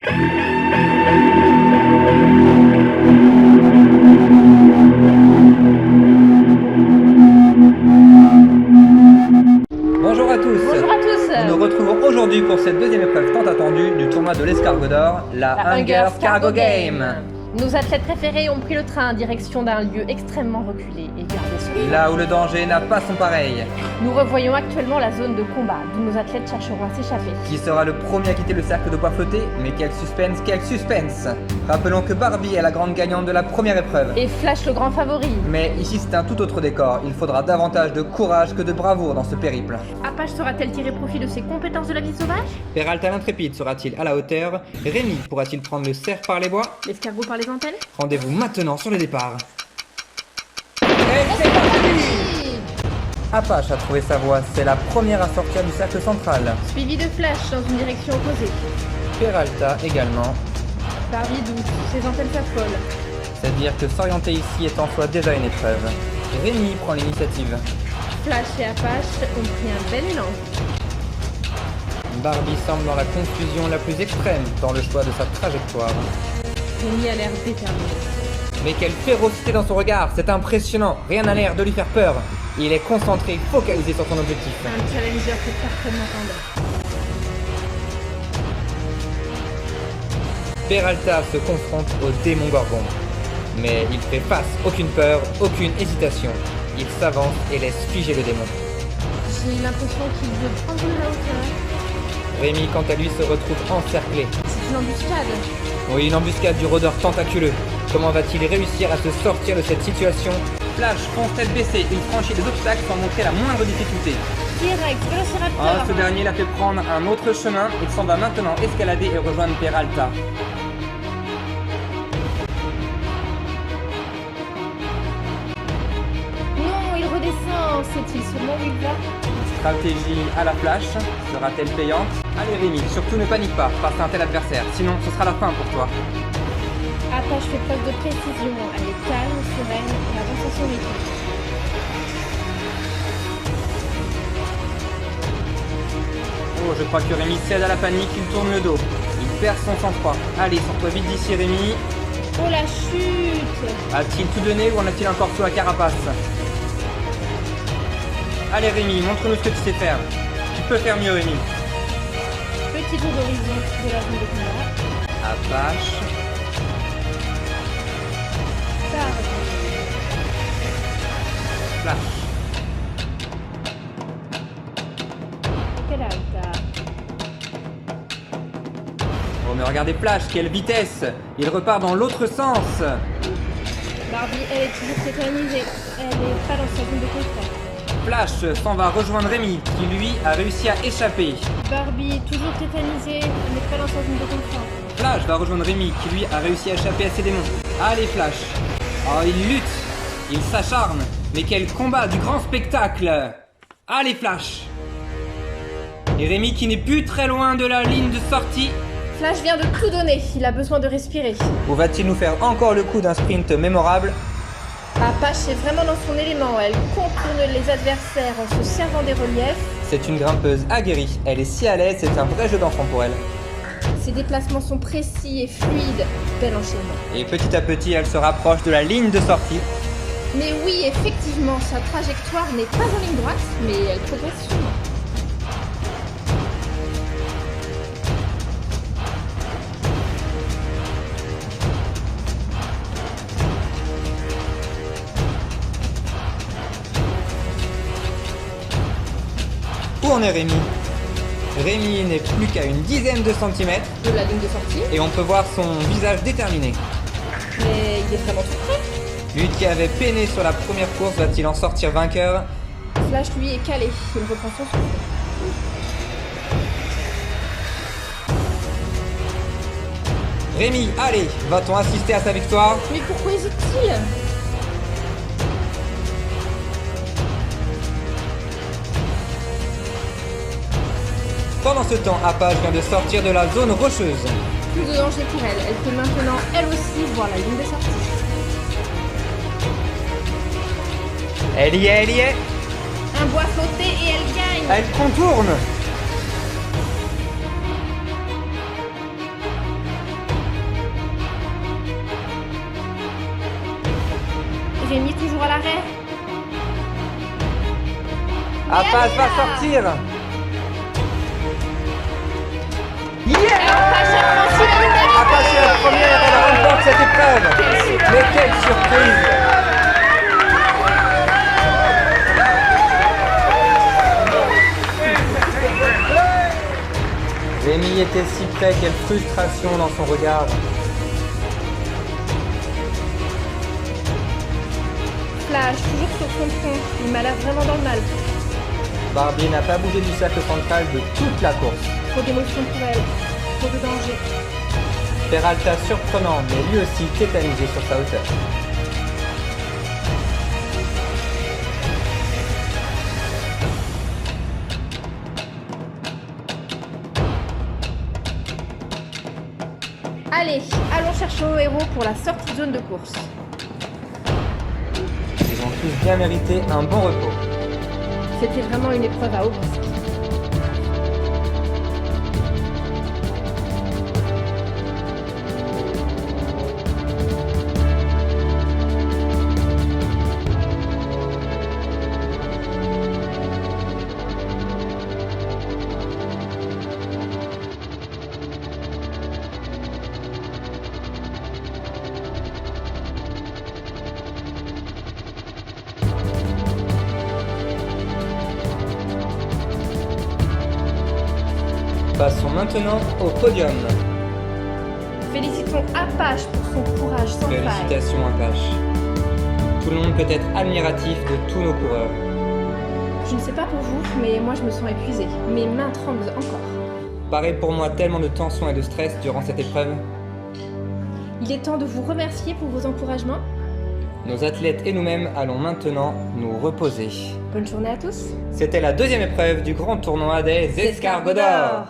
Bonjour à tous. Bonjour à tous. Nous nous retrouvons aujourd'hui pour cette deuxième épreuve tant attendue du tournoi de l'escargot d'or, la Hunger Cargo Game. Nos athlètes préférés ont pris le train en direction d'un lieu extrêmement reculé et gardé solide. Là où le danger n'a pas son pareil. Nous revoyons actuellement la zone de combat, d'où nos athlètes chercheront à s'échapper. Qui sera le premier à quitter le cercle de bois flotté? Mais quel suspense, quel suspense! Rappelons que Barbie est la grande gagnante de la première épreuve. Et Flash le grand favori. Mais ici c'est un tout autre décor, il faudra davantage de courage que de bravoure dans ce périple. Apache saura-t-elle tirer profit de ses compétences de la vie sauvage? Peralta l'intrépide sera-t-il à la hauteur? Rémi pourra-t-il prendre le cerf par les bois? L'escargot par les antennes? Rendez-vous maintenant sur le départ. Et c'est parti! Apache a trouvé sa voie, c'est la première à sortir du cercle central. Suivi de Flash dans une direction opposée. Peralta également. Barbie doute, ses antennes s'affolent. C'est-à-dire que s'orienter ici est en soi déjà une épreuve. Rémi prend l'initiative. Flash et Apache ont pris un bel élan. Barbie semble dans la confusion la plus extrême dans le choix de sa trajectoire. Rémi a l'air déterminé. Mais quelle férocité dans son regard, c'est impressionnant, rien n'a l'air de lui faire peur. Il est concentré, focalisé sur son objectif. Un challenger que personne n'attendait. Peralta se confronte au démon Gorgon. Mais il fait face, aucune peur, aucune hésitation. Il s'avance et laisse figer le démon. J'ai l'impression qu'il veut prendre de la hauteur. Rémi, quant à lui, se retrouve encerclé. C'est une embuscade. Oui, une embuscade du rôdeur tentaculeux. Comment va-t-il réussir à se sortir de cette situation? Flash fonce tête baissée, il franchit des obstacles sans montrer la moindre difficulté. T-Rex, Vélociraptor. Ce dernier l'a fait prendre un autre chemin et s'en va maintenant escalader et rejoindre Peralta. Non, il redescend. Sait-il seulement où il va? Stratégie à la Flash, sera-t-elle payante? Allez Rémi, surtout ne panique pas face à un tel adversaire, sinon ce sera la fin pour toi. Apache fait preuve de précision. Elle est calme, sereine et avance à son rythme. Oh, je crois que Rémi cède à la panique, il tourne le dos. Il perd son sang-froid. Allez, sors-toi vite d'ici Rémi. Oh la chute! A-t-il tout donné ou en a-t-il encore sous la carapace? Allez Rémi, montre-nous ce que tu sais faire. Tu peux faire mieux Rémi. Petit tour d'horizon de la zone de combat. Apache. Flash. Peralta. Oh mais regardez Flash, quelle vitesse! Il repart dans l'autre sens. Barbie, elle est toujours tétanisée. Elle n'est pas dans sa zone de confort. Flash s'en va rejoindre Rémi, qui lui a réussi à échapper. Barbie, toujours tétanisée, elle n'est pas dans sa zone de confort. Flash va rejoindre Rémi, qui lui a réussi à échapper à ses démons. Allez Flash. Oh, il lutte. Il s'acharne. Mais quel combat du grand spectacle. Allez Flash. Et Rémi qui n'est plus très loin de la ligne de sortie. Flash vient de tout donner, il a besoin de respirer. Ou va-t-il nous faire encore le coup d'un sprint mémorable? Apache est vraiment dans son élément, elle contourne les adversaires en se servant des reliefs. C'est une grimpeuse aguerrie, elle est si à l'aise, c'est un vrai jeu d'enfant pour elle. Ses déplacements sont précis et fluides, bel enchaînement. Et petit à petit, elle se rapproche de la ligne de sortie. Mais oui, effectivement, sa trajectoire n'est pas en ligne droite, mais elle progresse sûrement. Où en est Rémi? Rémi n'est plus qu'à une dizaine de centimètres. De la ligne de sortie. Et on peut voir son visage déterminé. Mais il est vraiment tout près. Lui qui avait peiné sur la première course, va-t-il en sortir vainqueur? Flash, lui, est calé. Il reprend son souffle. Rémi, allez, va-t-on assister à sa victoire? Mais pourquoi hésite-t-il? Pendant ce temps, Apache vient de sortir de la zone rocheuse. Plus de danger pour elle. Elle peut maintenant, elle aussi, voir la ligne de sortie. Elle y est, elle y est. Un bois flotté et elle gagne. Elle contourne. Rémi toujours à l'arrêt. Apache va sortir. Apache est la première, elle remporte cette épreuve. Mais quelle surprise! Rémi était si près, quelle frustration dans son regard. Flash, toujours sur son front. Il m'a l'air vraiment dans le mal. Barbie n'a pas bougé du cercle central de toute la course. Trop d'émotions pour elle. Trop de danger. Peralta surprenant, mais lui aussi tétanisé sur sa hauteur. Allez, allons chercher nos héros pour la sortie de zone de course. Ils ont tous bien mérité un bon repos. C'était vraiment une épreuve à haut risque. Passons maintenant au podium. Félicitons Apache pour son courage sans faille. Félicitations Apache. Tout le monde peut être admiratif de tous nos coureurs. Je ne sais pas pour vous, mais moi je me sens épuisée. Mes mains tremblent encore. Pareil pour moi, tellement de tension et de stress durant cette épreuve. Il est temps de vous remercier pour vos encouragements. Nos athlètes et nous-mêmes allons maintenant nous reposer. Bonne journée à tous. C'était la deuxième épreuve du grand tournoi des escargots d'or.